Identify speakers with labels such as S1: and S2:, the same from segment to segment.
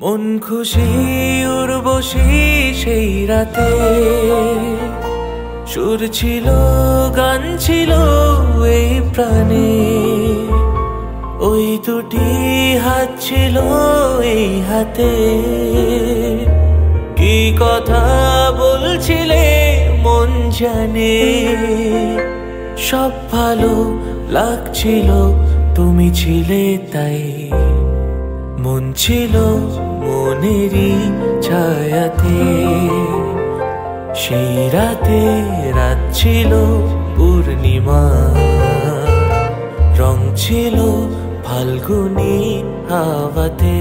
S1: মন খুশি উর্বশী সেই রাতে, সুর ছিল গান ছিল এই প্রাণে, ওই দুটি হাত ছিল এই হাতে। কি কথা বলছিলে মন জানে, সব ভালো লাগছিল তুমি ছিলে তাই। মন ছিল মনেরই ছায়াতে, সেই রাতে রাত ছিল পূর্ণিমা, রং ছিল ফাল্গুনী হাওয়াতে।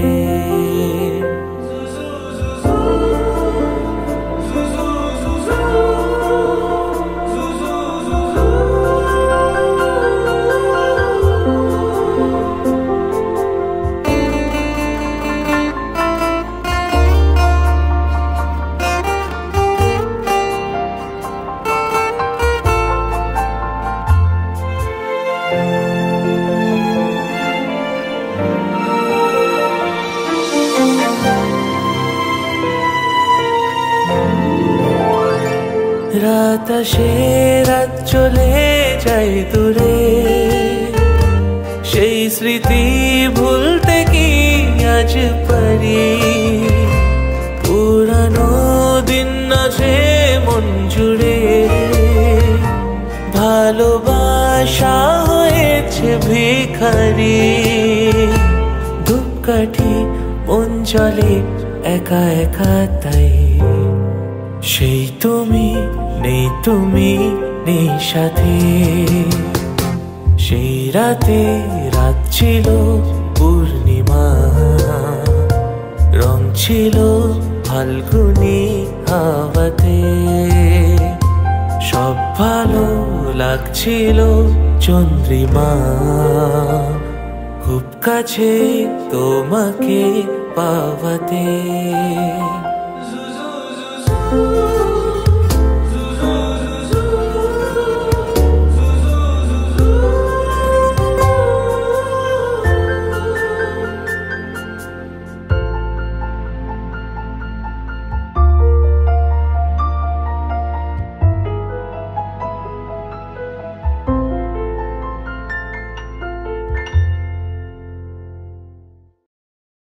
S1: রাত আসে রাত চলে যায় দূরে, সেই স্মৃতি ভুলতে কি আজ পারি। পুরানো দিন আসে মন জুড়ে, ভালোবাসা হয়েছে ভিখারি। ধূপকাঠি মন জলে একা একা তাই, সেই তুমি নেই তুমি নেই সাথে। সেই রাতে রাত ছিল পূর্ণিমা, রং ছিল ফাল্গুনী হাওয়াতে। সব ভালো লাগছিল চন্দ্রিমা, খুব কাছে তোমাকে পাওয়াতে।